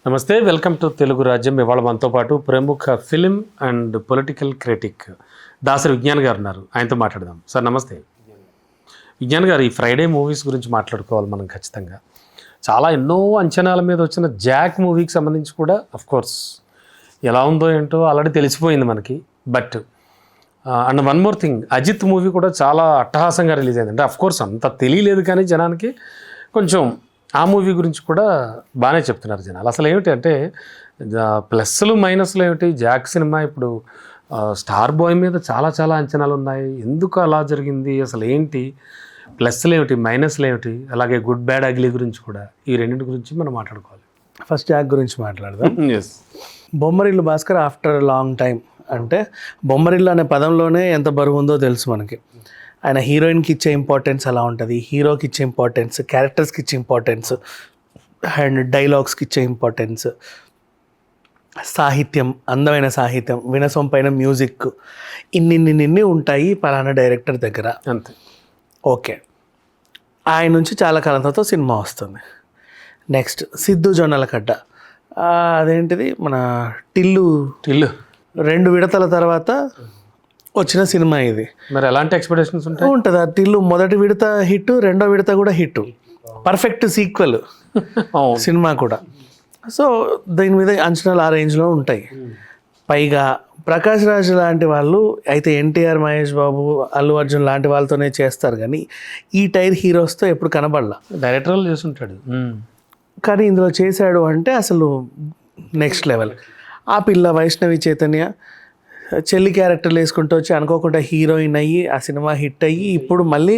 నమస్తే, welcome to Telugu రాజ్యం. ఇవాళ మనతో పాటు ప్రముఖ film and political critic Dasari Vignan garu ఉన్నారు. ఆయనతో మాట్లాడదాం. సార్ నమస్తే. విజ్ఞాన్ గారు, ఈ ఫ్రైడే మూవీస్ గురించి మాట్లాడుకోవాలి మనం ఖచ్చితంగా. చాలా ఎన్నో అంచనాల మీద వచ్చిన జాక్ మూవీకి సంబంధించి కూడా కోర్స్ ఎలా ఉందో ఏంటో ఆల్రెడీ తెలిసిపోయింది మనకి. But and one more thing, Ajith movie కూడా చాలా అట్టహాసంగా రిలీజ్ అయింది. అంటే కోర్స్ అంత తెలియలేదు కానీ జనానికి కొంచెం ఆ మూవీ గురించి కూడా బాగానే చెప్తున్నారు జనాలు. అసలు ఏమిటి అంటే ప్లస్లు మైనస్లు ఏమిటి? జాక్ సినిమా ఇప్పుడు స్టార్ బాయ్ మీద చాలా చాలా అంచనాలు ఉన్నాయి. ఎందుకు అలా జరిగింది, అసలు ఏంటి, ప్లస్లు ఏమిటి, మైనస్లు ఏమిటి, అలాగే గుడ్ బ్యాడ్ అగ్లీ గురించి కూడా, ఈ రెండింటి గురించి మనం మాట్లాడుకోవాలి. ఫస్ట్ జాక్ గురించి మాట్లాడదాం. Yes, Bommarillu Bhaskar after long time. అంటే బొమ్మరిల్లు అనే పదంలోనే ఎంత బరువు ఉందో తెలుసు మనకి. ఆయన హీరోయిన్కి ఇచ్చే ఇంపార్టెన్స్ అలా ఉంటుంది, హీరోకి ఇచ్చే ఇంపార్టెన్స్, క్యారెక్టర్స్కి ఇచ్చే ఇంపార్టెన్స్, అండ్ డైలాగ్స్కి ఇచ్చే ఇంపార్టెన్స్, సాహిత్యం, అందమైన సాహిత్యం, వినసొంపైన మ్యూజిక్, ఇన్ని ఉంటాయి పలానా డైరెక్టర్ దగ్గర. అంతే. ఓకే, ఆయన నుంచి చాలా కాలం తర్వాత సినిమా వస్తుంది. నెక్స్ట్ సిద్ధు జొన్నలగడ్డ, అదేంటిది మన టిల్లు 2 విడతల తర్వాత వచ్చిన సినిమా ఇది. మరి ఎలాంటి ఎక్స్పెక్టేషన్స్ ఉంటాయి? ఉంటుంది. ఆ టిల్లు మొదటి విడత హిట్, రెండో విడత కూడా హిట్, పర్ఫెక్ట్ సీక్వెల్ సినిమా కూడా. సో దీని మీద అంచనాలు ఆ రేంజ్లో ఉంటాయి. పైగా ప్రకాష్ రాజ్ లాంటి వాళ్ళు అయితే ఎన్టీఆర్, మహేష్ బాబు, అల్లు అర్జున్ లాంటి వాళ్ళతోనే చేస్తారు కానీ ఈ టైర్ హీరోస్తో ఎప్పుడు కనబడలా. డైరెక్టర్లు చేస్తుంటాడు కానీ ఇందులో చేశాడు అంటే అసలు నెక్స్ట్ లెవెల్. ఆ పిల్ల వైష్ణవి చైతన్య చెల్లి క్యారెక్టర్లు వేసుకుంటూ వచ్చి అనుకోకుండా హీరోయిన్ అయ్యి ఆ సినిమా హిట్ అయ్యి ఇప్పుడు మళ్ళీ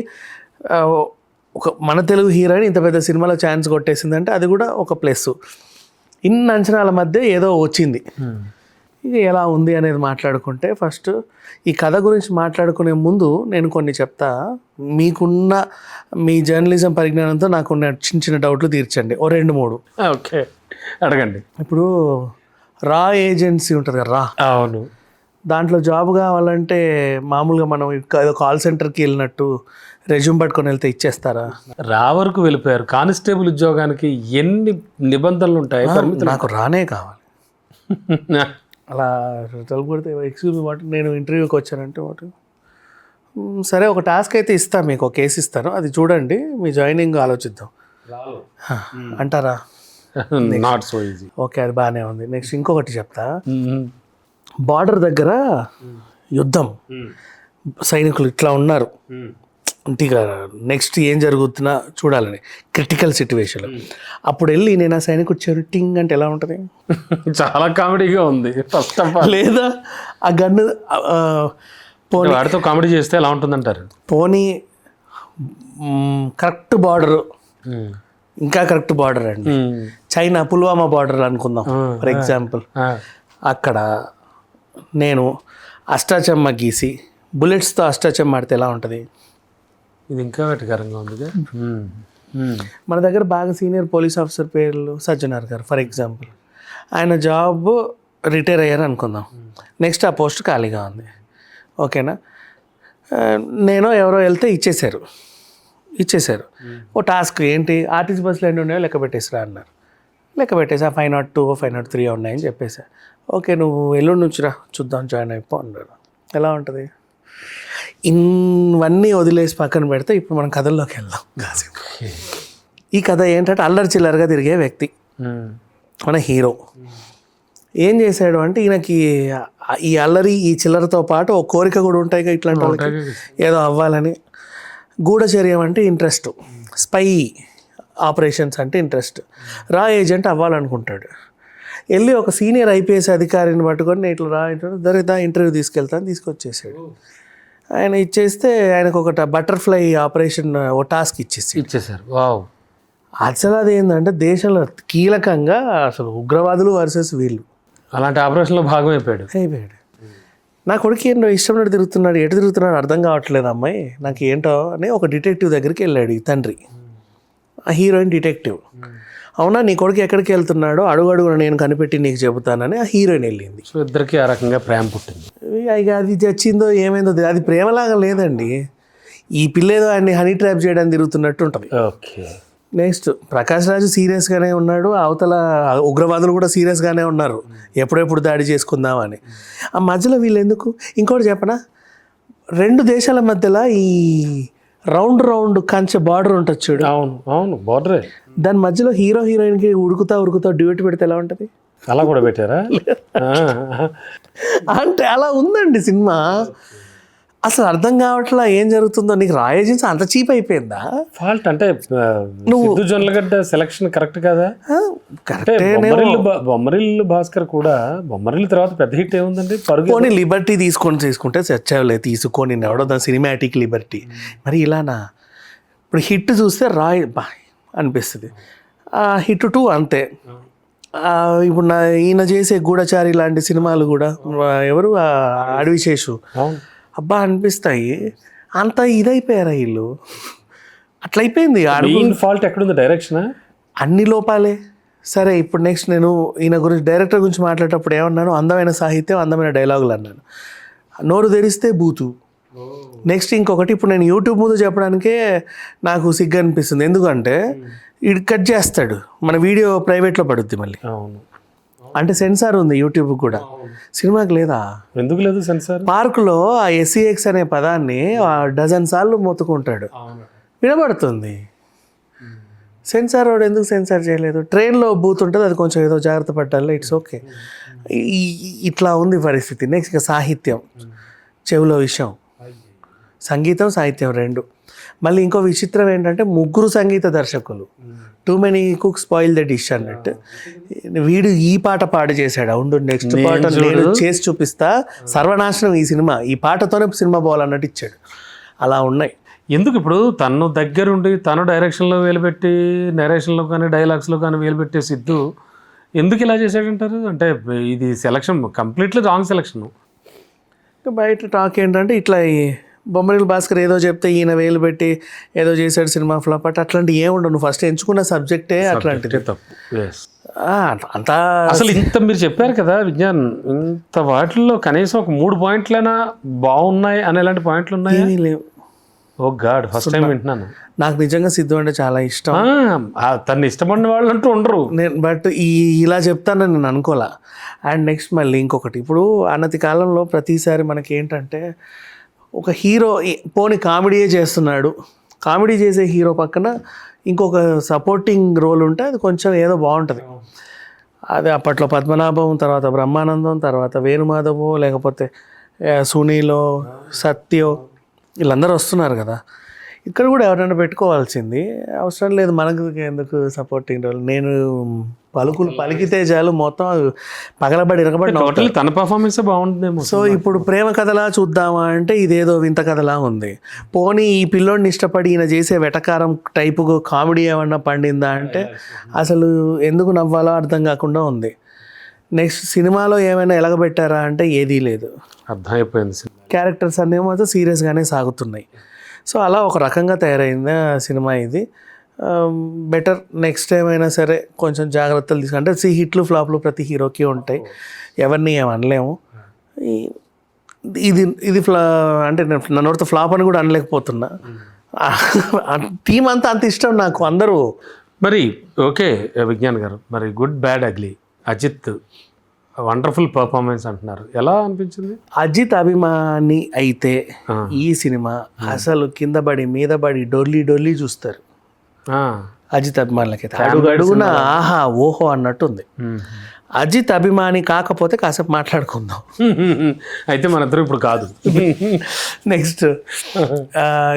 ఒక మన తెలుగు హీరోయిన్ ఇంత పెద్ద సినిమాలో ఛాన్స్ కొట్టేసిందంటే అది కూడా ఒక ప్లస్. ఇన్ని అంచనాల మధ్య ఏదో వచ్చింది. ఇది ఎలా ఉంది అనేది మాట్లాడుకుంటే, ఫస్ట్ ఈ కథ గురించి మాట్లాడుకునే ముందు నేను కొన్ని చెప్తా. మీకున్న మీ జర్నలిజం పరిజ్ఞానంతో నాకున్న చిన్న డౌట్లు తీర్చండి, ఓ 2-3. ఓకే, అడగండి. ఇప్పుడు రా ఏజెన్సీ ఉంటుంది కదా, రా, అవును, దాంట్లో జాబ్ కావాలంటే మామూలుగా మనం ఏదో కాల్ సెంటర్కి వెళ్ళినట్టు రెజ్యూమ్ పట్టుకొని వెళ్తే ఇచ్చేస్తారా? రా వరకు వెళ్ళిపోయారు. కానిస్టేబుల్ ఉద్యోగానికి ఎన్ని నిబంధనలు ఉంటాయి? నాకు రానే కావాలి. అలా తలుపు కొడితే ఎక్స్క్యూజ్ వాటి నేను ఇంటర్వ్యూకి వచ్చానంటే వాటి సరే ఒక టాస్క్ అయితే ఇస్తాను, మీకు ఒక కేసు ఇస్తాను, అది చూడండి, మీ జాయినింగ్ ఆలోచిద్దాం అంటారా? Not so easy. ఓకే, అది బాగానే ఉంది. నెక్స్ట్ ఇంకొకటి చెప్తా. బార్డర్ దగ్గర యుద్ధం, సైనికులు ఇట్లా ఉన్నారు అంటే నెక్స్ట్ ఏం జరుగుతున్నా చూడాలని, క్రిటికల్ సిచ్యువేషన్. అప్పుడు వెళ్ళి నేను ఆ సైనికుడు చెరుటింగ్ అంటే ఎలా ఉంటుంది? చాలా కామెడీగా ఉంది. ఫస్ట్ ఆఫ్ ఆల్ లేదా ఆ గన్ను పోనీ వాడితో కామెడీ చేస్తే ఎలా ఉంటుందంటారు? పోనీ కరెక్ట్ బార్డరు, ఇంకా కరెక్ట్ బార్డర్ అండి, చైనా పుల్వామా బార్డర్ అనుకుందాం ఫర్ ఎగ్జాంపుల్. అక్కడ నేను అష్టాచమ్మ గీసి బుల్లెట్స్తో అష్టాచమ్మ ఆడితే ఎలా ఉంటుంది? ఇది ఇంకా వెటకారంగా ఉంది. మన దగ్గర బాగా సీనియర్ పోలీస్ ఆఫీసర్ పేర్లు సజ్జనార్ గారు ఫర్ ఎగ్జాంపుల్. ఆయన జాబ్ రిటైర్ అయ్యారు అనుకుందాం, నెక్స్ట్ ఆ పోస్ట్ ఖాళీగా ఉంది, ఓకేనా? నేను ఎవరో వెళ్తే ఇచ్చేశారు. ఓ టాస్క్ ఏంటి, ఆర్టీసీ బస్సులు ఎన్ని ఉన్నాయో లెక్క పెట్టేసిరా అన్నారు. లెక్క పెట్టేసి 502 503 ఉన్నాయని చెప్పేసా. ఓకే, నువ్వు ఎల్లుండి నుంచిరా చూద్దాం, జాయిన్ అయిపో అన్నారు. ఎలా ఉంటుంది? ఇవన్నీ వదిలేసి పక్కన పెడితే ఇప్పుడు మనం కథల్లోకి వెళ్దాం. ఈ కథ ఏంటంటే అల్లరి చిల్లరగా తిరిగే వ్యక్తి మన హీరో ఏం చేశాడు అంటే, ఈయనకి ఈ అల్లరి ఈ చిల్లరతో పాటు ఒక కోరిక కూడా ఉంటాయి ఇట్లాంటి వాళ్ళకి, ఏదో అవ్వాలని. గూఢచర్యం అంటే ఇంట్రెస్ట్, స్పై ఆపరేషన్స్ అంటే ఇంట్రెస్ట్, రా ఏజెంట్ అవ్వాలనుకుంటాడు. వెళ్ళి ఒక సీనియర్ ఐపీఎస్ అధికారిని పట్టుకొని నేను ఇట్లా దా ఇంటర్వ్యూ తీసుకొచ్చేసాడు. ఆయన ఇచ్చేస్తే ఆయనకు ఒక బటర్ఫ్లై ఆపరేషన్ ఓ టాస్క్ ఇచ్చేసారు. వావ్. అసలు అది ఏంటంటే దేశంలో కీలకంగా అసలు ఉగ్రవాదులు వర్సెస్ వీళ్ళు, అలాంటి ఆపరేషన్లో భాగం అయిపోయాడు. నా కొడుకు ఏంటో ఇష్టం తిరుగుతున్నాడు, ఎటు తిరుగుతున్నాడు అర్థం కావట్లేదు అమ్మాయి నాకు ఏంటో అని ఒక డిటెక్టివ్ దగ్గరికి వెళ్ళాడు ఈ తండ్రి, ఆ హీరోయిన్ డిటెక్టివ్. అవునా, నీ కొడుకు ఎక్కడికి వెళ్తున్నాడో అడుగడుగున నేను కనిపెట్టి నీకు చెబుతానని ఆ హీరోయిన్ వెళ్ళింది. సో ఇద్దరికి ఆ రకంగా ప్రేమ పుట్టింది. ఇక అది చచ్చిందో ఏమైందో అది ప్రేమలాగా లేదండి. ఈ పిల్లేదో ఆయన్ని హనీ ట్రాప్ చేయడానికి తిరుగుతున్నట్టు ఉంటుంది. ఓకే, నెక్స్ట్ ప్రకాష్ రాజు సీరియస్గానే ఉన్నాడు, అవతల ఉగ్రవాదులు కూడా సీరియస్గానే ఉన్నారు, ఎప్పుడెప్పుడు దాడి చేసుకుందామని. ఆ మధ్యలో వీళ్ళు ఎందుకు? ఇంకోటి చెప్పనా, 2 దేశాల మధ్యలో ఈ రౌండ్ కంచె బార్డర్ ఉంటుంది చూడు, అవును బార్డరే, దాని మధ్యలో హీరో హీరోయిన్కి ఉరుకుతా డ్యూట్ పెడితే ఎలా ఉంటుంది? అలా కూడా పెట్టారా? అంటే అలా ఉందండి సినిమా. అసలు అర్థం కావట్లా ఏం జరుగుతుందో. నీకు రాయ్ ఏజెన్సీ అంత చీప్ అయిపోయిందా? ఫాల్ట్ అంటే సిద్ధు జొన్నలగడ్డ సెలక్షన్ కరెక్ట్ కదా? అంటే బొమ్మరిల్లు భాస్కర్ కూడా, బొమ్మరిల్లు తర్వాత పెద్ద హిట్ ఏముందండి? పోనీ లిబర్టీ తీసుకుంటే చచ్చావులే, తీసుకొని ఎవడో దాని సినిమాటిక్ లిబర్టీ. మరి ఇలానా? ఇప్పుడు హిట్ చూస్తే రాయ్ బా అనిపిస్తుంది, హిట్ 2 అంతే. ఇప్పుడు ఈయన చేసే గూఢచారి లాంటి సినిమాలు కూడా, ఎవరు అడవిశేషు, అబ్బా అనిపిస్తాయి. అంత ఇదైపోయారా వీళ్ళు? అట్లయిపోయింది. ఫాల్ట్ ఎక్కడుంది? డైరెక్షన్ అన్ని లోపాలే. సరే ఇప్పుడు నెక్స్ట్ నేను ఈయన గురించి, డైరెక్టర్ గురించి మాట్లాడేటప్పుడు ఏమన్నాను? అందమైన సాహిత్యం, అందమైన డైలాగులు అన్నాను. నోరు తెరిస్తే బూతు. నెక్స్ట్ ఇంకొకటి, ఇప్పుడు నేను యూట్యూబ్ ముందు చెప్పడానికే నాకు సిగ్గు అనిపిస్తుంది. ఎందుకంటే ఇది కట్ చేస్తాడు, మన వీడియో ప్రైవేట్లో పడుద్ది మళ్ళీ. అవును, అంటే సెన్సార్ ఉంది యూట్యూబ్ కూడా, సినిమాకి లేదా? ఎందుకు లేదు సెన్సార్? పార్కులో ఆ SEX అనే పదాన్ని 12 సార్లు మొత్తుకుంటాడు, వినబడుతుంది. సెన్సార్ వాడు ఎందుకు సెన్సార్ చేయలేదు? ట్రైన్లో బూత్ ఉంటుంది, అది కొంచెం ఏదో జాగ్రత్త పట్టాలి, ఇట్స్ ఓకే. ఇట్లా ఉంది పరిస్థితి. నెక్స్ట్ ఇక సాహిత్యం, చెవులో విషయం, సంగీతం సాహిత్యం 2. మళ్ళీ ఇంకో విచిత్రం ఏంటంటే 3 సంగీత దర్శకులు, too many cook spoil the dish అన్నట్టు. వీడు ఈ పాట పాడు చేశాడు, అవును నెక్స్ట్ పాట నేను చేసి చూపిస్తా, సర్వనాశనం ఈ సినిమా, ఈ పాటతోనే సినిమా పోవాలన్నట్టు ఇచ్చాడు. అలా ఉన్నాయి. ఎందుకు ఇప్పుడు తను దగ్గరుండి తను డైరెక్షన్లో వేలుపెట్టి, నరేషన్లో కానీ డైలాగ్స్లో కానీ వేలుపెట్టే సిద్ధు ఎందుకు ఇలా చేశాడంటారు? అంటే ఇది సెలక్షన్ కంప్లీట్లీ రాంగ్ సెలక్షన్. బయట టాక్ ఏంటంటే ఇట్లా బొమ్మరిల్లు భాస్కర్ ఏదో చెప్తే ఈయన వేలు పెట్టి ఏదో చేశాడు, సినిమా ఫ్లాప్. అంటే అట్లాంటివి ఏముండవు. నువ్వు ఫస్ట్ ఎంచుకున్న సబ్జెక్టే అట్లాంటిది. తప్పు. అంతా అసలు ఇంత మీరు చెప్పారు కదా విజ్ఞాన్, ఇంత వాటిల్లో కనీసం ఒక 3 పాయింట్లైనా బాగున్నాయి అని ఎలాంటి పాయింట్లు ఉన్నాయి? ఏమీ లేవు. ఓ గాడ్, ఫస్ట్ టైం వింటున్నాను. నాకు నిజంగా సిద్ధు అంటే చాలా ఇష్టం. తను ఇష్టపడిన వాళ్ళు అంటూ ఉండరు. బట్ ఇలా చెప్తానని నేను అనుకోలే. అండ్ నెక్స్ట్ మళ్ళీ ఇంకొకటి, ఇప్పుడు అన్నతి కాలంలో ప్రతిసారి మనకి ఏంటంటే ఒక హీరో పోని కామెడీయే చేస్తున్నాడు, కామెడీ చేసే హీరో పక్కన ఇంకొక సపోర్టింగ్ రోల్ ఉంటే అది కొంచెం ఏదో బాగుంటుంది. అది అప్పట్లో పద్మనాభం, తర్వాత బ్రహ్మానందం, తర్వాత వేణుమాధవో, లేకపోతే సునీలో, సత్యో, వీళ్ళందరూ వస్తున్నారు కదా. ఇక్కడ కూడా ఎవరైనా పెట్టుకోవాల్సింది, అవసరం లేదు మనకు ఎందుకు సపోర్టింగ్ రోల్. నేను పలుకులు పలికితే చాలు మొత్తం పగలబడి ఇరగబడి తన పర్ఫార్మెన్స్ బాగుంటుందేమో. సో ఇప్పుడు ప్రేమ కథలా చూద్దామా అంటే ఇదేదో వింత కథలా ఉంది. పోనీ ఈ పిల్లోడిని ఇష్టపడి ఈయన చేసే వెటకారం టైపు కామెడీ ఏమన్నా పండిందా అంటే అసలు ఎందుకు నవ్వాలో అర్థం కాకుండా ఉంది. నెక్స్ట్ సినిమాలో ఏమైనా ఎలగబెట్టారా అంటే ఏదీ లేదు, అర్థమైపోయింది. క్యారెక్టర్స్ అనేమో సీరియస్గానే సాగుతున్నాయి. సో అలా ఒక రకంగా తయారైంది సినిమా ఇది. బెటర్ నెక్స్ట్ టైం అయినా సరే కొంచెం జాగ్రత్తలు తీసుకుంటే, హిట్లు ఫ్లాప్లు ప్రతి హీరోకి ఉంటాయి, ఎవరిని ఏమనలేము. ఇది అంటే నా నోటితో ఫ్లాప్ అని కూడా అనలేకపోతున్నా. టీం అంతా అంత ఇష్టం నాకు, అందరూ. మరి ఓకే విజ్ఞాన్ గారు, మరి good bad ugly Ajith wonderful performance అంటున్నారు, ఎలా అనిపించింది? అజిత్ అభిమాని అయితే ఈ సినిమా అసలు కింద పడి మీద పడి డొల్లి చూస్తారు. అజిత్ అభిమానులకైతే అడుగున ఆహా ఓహో అన్నట్టుంది. అజిత్ అభిమాని కాకపోతే కాసేపు మాట్లాడుకుందాం. అయితే మన ఇద్దరు ఇప్పుడు కాదు. నెక్స్ట్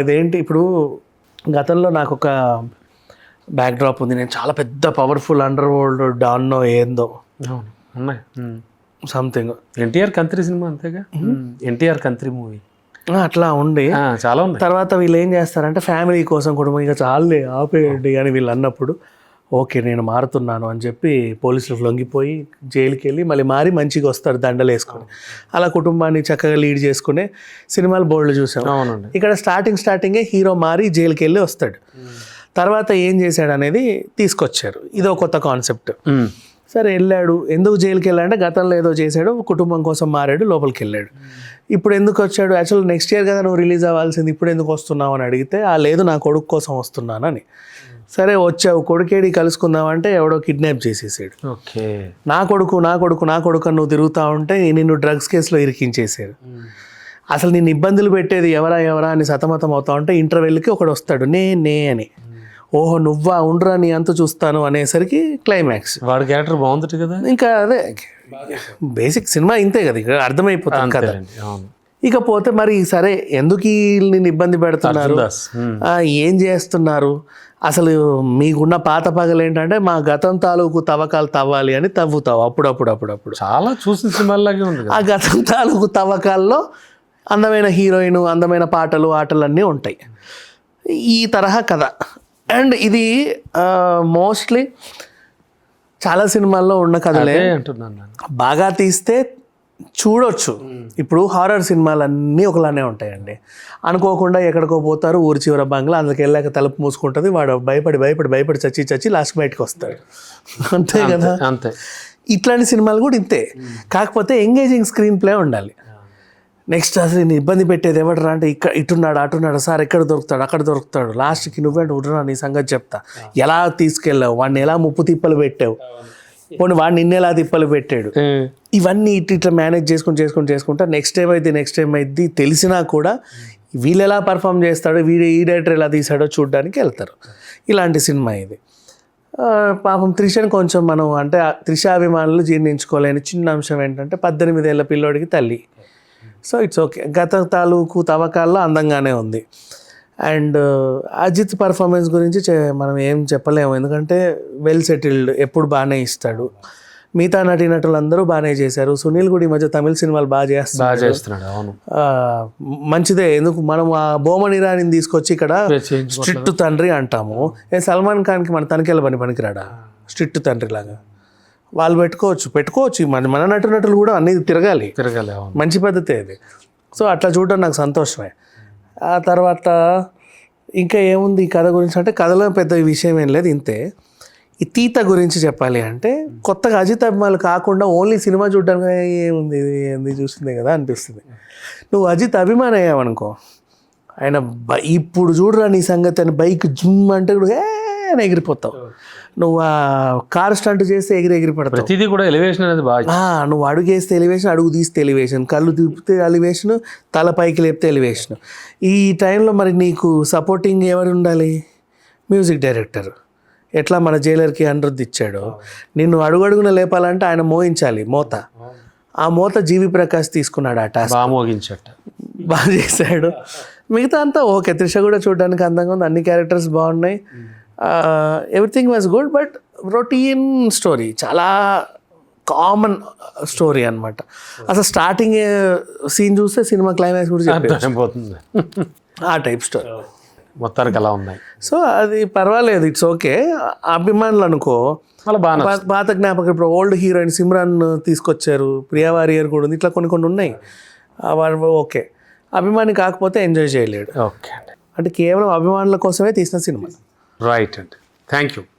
ఇదేంటి, ఇప్పుడు గతంలో నాకు ఒక బ్యాక్డ్రాప్ ఉంది. నేను చాలా పెద్ద పవర్ఫుల్ అండర్ వరల్డ్ డాన్నో ఏందో ఉన్నాయి సంథింగ్. ఎన్టీఆర్ కంత్రి సినిమా అంతేగా, ఎన్టీఆర్ కంత్రి మూవీ అట్లా ఉండి చాలా ఉంది. తర్వాత వీళ్ళు ఏం చేస్తారంటే ఫ్యామిలీ కోసం కుటుంబం ఇక చాలే ఆపేయండి అని వీళ్ళు అన్నప్పుడు ఓకే నేను మారుతున్నాను అని చెప్పి పోలీసులకు లొంగిపోయి జైలుకి వెళ్ళి మళ్ళీ మారి మంచిగా వస్తారు దండలు వేసుకొని. అలా కుటుంబాన్ని చక్కగా లీడ్ చేసుకునే సినిమాలు బోల్డ్ చూసాం. ఇక్కడ స్టార్టింగే హీరో మారి జైలుకి వెళ్ళి వస్తాడు. తర్వాత ఏం చేశాడు అనేది తీసుకొచ్చారు, ఇదో కొత్త కాన్సెప్ట్. సరే వెళ్ళాడు, ఎందుకు జైలుకి వెళ్ళాడంటే గతంలో ఏదో చేశాడు, కుటుంబం కోసం మారాడు, లోపలికి వెళ్ళాడు. ఇప్పుడు ఎందుకు వచ్చాడు, యాక్చువల్ నెక్స్ట్ ఇయర్ కదా నువ్వు రిలీజ్ అవ్వాల్సింది, ఇప్పుడు ఎందుకు వస్తున్నావు అని అడిగితే లేదు నా కొడుకు కోసం వస్తున్నానని. సరే వచ్చావు కొడుకేడి కలుసుకుందాం అంటే ఎవడో కిడ్నాప్ చేసేసాడు. ఓకే. నా కొడుకు అని నువ్వు తిరుగుతూ ఉంటే నిన్ను డ్రగ్స్ కేసులో ఇరికించేసాడు. అసలు నిన్ను ఇబ్బందులు పెట్టేది ఎవరా అని సతమతం అవుతా ఉంటే ఇంటర్వెల్కి ఒకడు వస్తాడు నే అని. ఓహో నువ్వా, ఉండరా నీ అంత చూస్తాను అనేసరికి క్లైమాక్స్. వాడి క్యారెక్టర్ బాగుంది కదా. ఇంకా అదే బేసిక్ సినిమా ఇంతే కదా, ఇక్కడ అర్థమైపోతుంది కదా. ఇకపోతే మరి సరే ఎందుకు వీళ్ళని ఇబ్బంది పెడుతున్నారు, ఏం చేస్తున్నారు, అసలు మీకున్న పాత పగలు ఏంటంటే మా గతం తాలూకు తవ్వకాలు తవ్వాలి అని తవ్వుతావు అప్పుడప్పుడు. చాలా చూసిన సినిమాలాగే ఉంది. ఆ గతం తాలూకు తవ్వకాల్లో అందమైన హీరోయిన్, అందమైన పాటలు, ఆటలన్నీ ఉంటాయి. ఈ తరహా కథ. అండ్ ఇది మోస్ట్లీ చాలా సినిమాల్లో ఉన్న కథలే అంటున్నాను. బాగా తీస్తే చూడొచ్చు. ఇప్పుడు హారర్ సినిమాలన్నీ ఒకలానే ఉంటాయండి. అనుకోకుండా ఎక్కడికో పోతారు, ఊరి చివర బంగ్లా, అందులోకి వెళ్ళాక తలుపు మూసుకుంటుంది, వాడు భయపడి చచ్చి లాస్ట్ బయటకు వస్తాడు. అంతే కదా. అంతే. ఇట్లాంటి సినిమాలు కూడా ఇంతే. కాకపోతే ఎంగేజింగ్ స్క్రీన్ ప్లే ఉండాలి. నెక్స్ట్ అసలు నేను ఇబ్బంది పెట్టేది ఎవడరా అంటే ఇటున్నాడు అటున్నాడు, సార్ ఎక్కడ దొరుకుతాడు అక్కడ దొరుకుతాడు, లాస్ట్కి నువ్వేంటి ఉంటున్నా నీ సంగతి చెప్తా, ఎలా తీసుకెళ్ళావు, వాడిని ఎలా ముప్పు తిప్పలు పెట్టావు, పోనీ వాడిని నిన్నెలా తిప్పలు పెట్టాడు, ఇవన్నీ ఇట్లా మేనేజ్ చేసుకుంటా నెక్స్ట్ టైం అయింది తెలిసినా కూడా వీళ్ళు ఎలా పర్ఫామ్ చేస్తాడో, ఈ డైరెక్టర్ ఎలా తీసాడో చూడడానికి వెళ్తారు. ఇలాంటి సినిమా ఇది. పాపం త్రిషని కొంచెం మనం అంటే త్రిష అభిమానులు జీర్ణించుకోలేని చిన్న అంశం ఏంటంటే 18 ఏళ్ళ పిల్లోడికి తల్లి. So it's okay. గత తాలూకు తవ్వకాల్లో అందంగానే ఉంది. అండ్ అజిత్ పర్ఫార్మెన్స్ గురించి మనం ఏం చెప్పలేము, ఎందుకంటే వెల్ సెటిల్డ్, ఎప్పుడు బాగానే ఇస్తాడు. మిగతా నటీనటులందరూ బాగానే చేశారు. సునీల్ కూడా ఈ మధ్య తమిళ సినిమాలు బాగా చేస్తున్నాడు. అవును, మంచిదే. ఎందుకు మనం ఆ బొమ్మన్ ఇరానీని తీసుకొచ్చి ఇక్కడ స్ట్రిక్ట్ తండ్రి అంటాము. సల్మాన్ ఖాన్కి మన తనకెళ్ళ పనికిరాడా స్ట్రిక్ట్ తండ్రి లాగా? వాళ్ళు పెట్టుకోవచ్చు. మన నటులు కూడా అన్నీ తిరగాలి. మంచి పద్ధతి అది. సో అట్లా చూడడం నాకు సంతోషమే. ఆ తర్వాత ఇంకా ఏముంది ఈ కథ గురించి అంటే, కథలో పెద్ద విషయం ఏం లేదు, ఇంతే. ఈ తీత గురించి చెప్పాలి అంటే, కొత్తగా అజిత్ అభిమానులు కాకుండా ఓన్లీ సినిమా చూడడానికి ఏముంది ఏంది చూసిందే కదా అనిపిస్తుంది. నువ్వు అజిత్ అభిమాని అయ్యావనుకో, ఆయన ఇప్పుడు చూడరా నీ సంగతి అని బైక్ జిమ్ అంటే కూడా ఎగిరిపోతావు. నువ్వు ఆ కార్ స్టంట్ చేస్తే ఎగిరిపడతావు. ప్రతిదీ కూడా ఎలివేషన్ అనేది బాగా. నువ్వు అడుగేస్తే ఎలివేషన్, అడుగు తీస్తే ఎలివేషన్, కళ్ళు తిప్పితే ఎలివేషన్, తల పైకి లేపితే ఎలివేషన్. ఈ టైంలో మరి నీకు సపోర్టింగ్ ఎవరు ఉండాలి? Music director. ఎట్లా మన జైలర్కి అనిరుద్ధ్ ఇచ్చాడు, నిన్ను అడుగడుగున లేపాలంటే ఆయన మోయించాలి మోత. ఆ మోత జీవి ప్రకాష్ తీసుకున్నాడు. ఆ టాస్క్ బాగా చేశాడు. మిగతా అంతా ఓకే. త్రిష కూడా చూడడానికి అందంగా ఉంది, అన్ని క్యారెక్టర్స్ బాగున్నాయి, everything was good. But routine story, చాలా కామన్ స్టోరీ అనమాట. అసలు స్టార్టింగ్ సీన్ చూస్తే సినిమా క్లైమాక్స్ కూడా చెప్పిపోతుంది. ఆ టైప్ స్టోరీ మొత్తానికి అలా ఉన్నాయి. సో అది పర్వాలేదు, ఇట్స్ ఓకే. అభిమానులు అనుకో పాత జ్ఞాపకం. ఇప్పుడు ఓల్డ్ హీరోయిన్ సిమ్రాన్ తీసుకొచ్చారు, ప్రియా వారియర్ కూడా ఉంది, ఇట్లా కొన్ని ఉన్నాయి. ఓకే. అభిమాని కాకపోతే ఎంజాయ్ చేయలేడు. ఓకే. అంటే కేవలం అభిమానుల కోసమే తీసిన సినిమా. రైట్ అండి, థ్యాంక్ యూ.